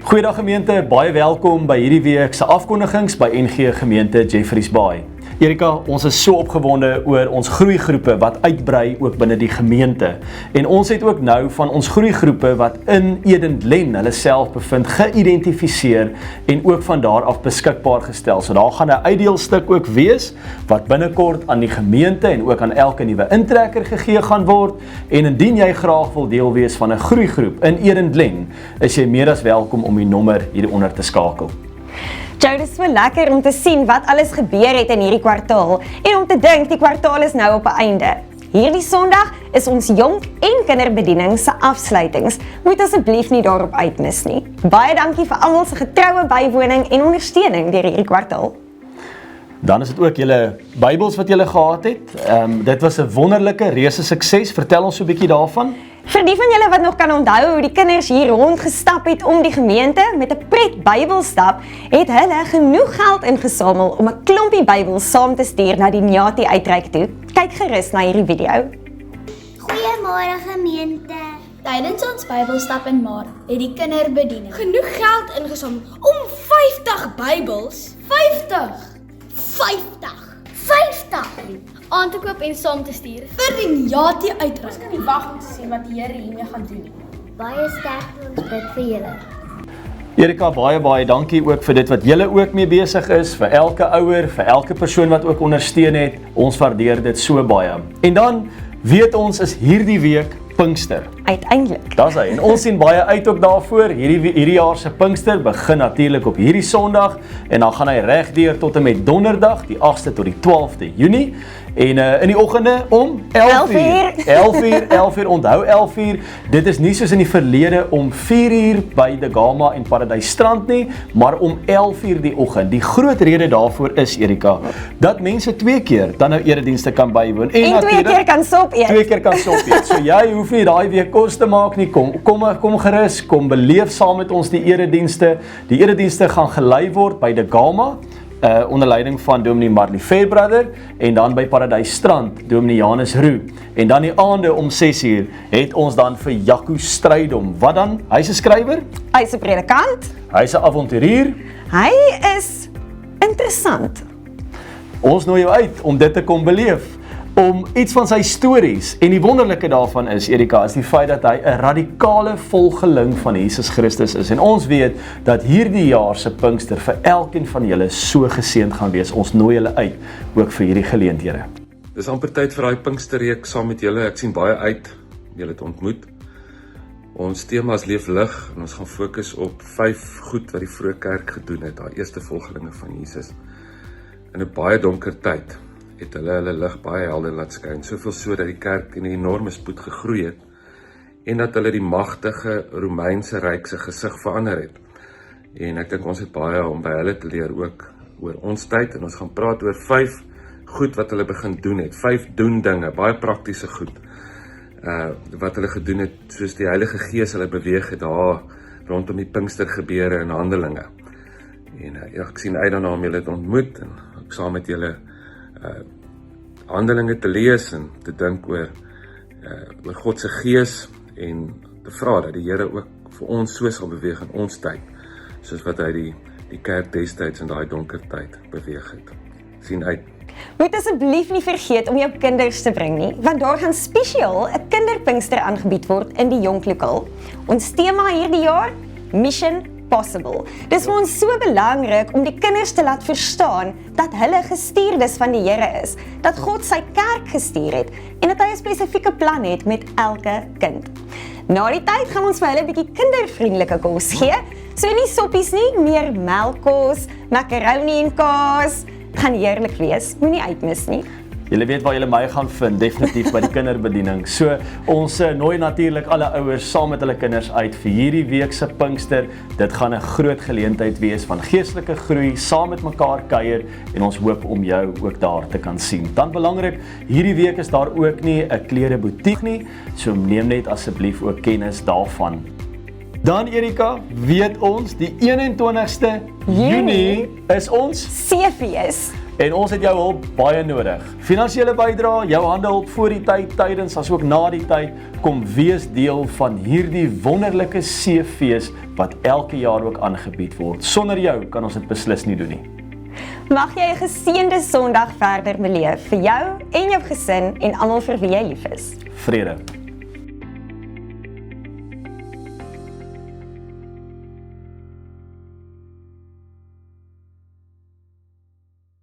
Goeiedag gemeente, baie welkom by hierdie week se afkondigings by NG Gemeente Jeffreys Bay. Erika, ons is so opgewonde oor ons groeigroepe wat uitbrei ook binne die gemeente. En ons het ook nou van ons groeigroepe wat in Edendlen hulle self bevind geïdentifiseer en ook van daar af beskikbaar gestel. So daar gaan 'n uitdeelstuk ook wees wat binnekort aan die gemeente en ook aan elke nuwe intrekker gegee gaan word. En indien jy graag wil deel wees van 'n groeigroep in Edendlen, is jy meer as welkom om die nommer hieronder te skakel. Jou, dit is so lekker om te sien wat alles gebeur het in hierdie kwartaal en om te dink die kwartaal is nou op 'n einde. Hierdie Sondag is ons jonk en kinderbediening se afsluitings. Moet asseblief nie daarop uitmis nie. Baie dankie vir almal se getroue bywoning en ondersteuning deur hierdie kwartaal. Dan is dit ook julle Bybels wat julle gehad het. Dit was 'n wonderlike reuse sukses. Vertel ons so 'n bietjie daarvan. Vir die van julle wat nog kan onthou hoe die kinders hier rondgestap het om die gemeente met 'n pret Bybelstap, het hulle genoeg geld ingesamel om 'n klompie Bybels saam te stuur na die Nyati uitreik toe. Kyk gerus na hierdie video. Goeiemôre gemeente. Tydens ons Bybelstap in Maart het die kinderbediening Genoeg geld ingesamel om 50 Bybels. 50 aan te koop en saam te stuur. vir die Nyati uitreik. Ons kan nie wag om te sien wat die Here hiermee gaan doen nie. Baie sterkte, ons bid vir julle. Erika, baie dankie ook vir dit wat julle ook mee besig is, vir elke ouer, vir elke persoon wat ook ondersteun het. Ons waardeer dit so baie. En dan weet ons is hierdie week Pinkster. Uiteindelik. Dis hy. En ons sien baie uit ook daarvoor. Hierdie jaar se Pinkster begin natuurlik op hierdie Sondag en dan gaan hy regdeur tot en met Donderdag, die 8ste tot die 12de Junie. En in die oggende om 11 uur. 11 uur, onthou 11 uur. Dit is nie soos in die verlede om 4 uur by De Gama en Paradise Strand nie, maar om 11 uur die oggend. Die groot rede daarvoor is, Erika, dat mense 2 keer dan nou eredienste kan bywoon. En 2 keer kan sop eet. 2 keer kan sop eet. So jy hoef nie daai week kos te maak nie. Kom gerus, kom beleef saam met ons die eredienste. Die eredienste gaan gelei word by De Gama. Onder leiding van Dominee Marley Fairbrother en dan by Paradise Strand, Dominee Janus Roux. En dan die aande om 6 uur het ons dan vir Jaco Strydom. Wat dan? Hy's 'n skrywer, Hy's 'n predikant. hy's 'n avonturier. Hy is interessant. Ons nooi jou uit om dit te kom beleef, om iets van sy stories. En die wonderlike daarvan is, Erika, is die feit dat hy 'n radikale volgeling van Jesus Christus is. En ons weet dat hierdie jaar se Pinkster vir elkeen van julle so geseënd gaan wees. Ons nooi julle uit ook vir hierdie geleenthede. Dis amper tyd vir daai Pinksterreeks saam met julle. Ek sien baie uit om julle te ontmoet. Ons tema is Leef lig en ons gaan fokus op 5 goed wat die vroeë kerk gedoen het, daai eerste volgelinge van Jesus. In 'n baie donker tyd het hulle lig baie helder laat skyn, soveel so dat die kerk in 'n enorme spoed gegroei het en dat hulle die magtige Romeinse ryk se gesig verander het. En ek dink ons het baie om by hulle te leer ook oor ons tyd en ons gaan praat oor 5 goed wat hulle begin doen het, 5 doen dinge, baie praktiese goed. Wat hulle gedoen het, soos die Heilige Gees hulle beweeg het daar rondom die Pinkster gebeure en Handelinge. En ek sien uit daarna om julle te ontmoet en ook saam met julle Handelinge te lees en te dink oor God se Gees en te vra dat die Here ook vir ons so sal beweeg in ons tyd, soos wat hy die kerk destyds in daai donker tyd beweeg het. Sien uit. Moet asseblief nie vergeet om jou kinders te bring nie, want daar gaan spesiaal 'n kinderpinkster aangebied word in die Jonklokaal. Ons tema hierdie jaar, Mission Possible. Dis vir ons so belangrik om die kinders te laat verstaan dat hulle gestuurdes van die Here is, dat God sy kerk gestuur het en dat hy 'n spesifieke plan het met elke kind. Na die tyd gaan ons vir hulle 'n bietjie kindervriendelike kos gee, so nie soppies nie, meer melkkos, macaroni en kaas. Gaan heerlik wees, moenie uitmis nie. Julle weet waar julle my gaan vind, definitief by die kinderbediening. So ons nooi natuurlik alle ouers saam met hulle kinders uit vir hierdie week se Pinkster. Dit gaan 'n groot geleentheid wees van geestelike groei, saam met mekaar kuier en ons hoop om jou ook daar te kan sien. Dan belangrik, hierdie week is daar ook nie 'n kledebutiek nie, so neem net asseblief ook kennis daarvan. Dan Erika, weet ons, die 21ste Junie is ons Seefees. En ons het jou hulp baie nodig. Finansiële bydrae, jou handehulp voor die tyd, tydens as ook na die tyd, kom wees deel van hierdie wonderlike seefees wat elke jaar ook aangebied word. Sonder jou kan ons dit beslis nie doen nie. Mag jy 'n geseënde Sondag verder beleef vir jou en jou gesin en almal vir wie jy lief is. Vrede.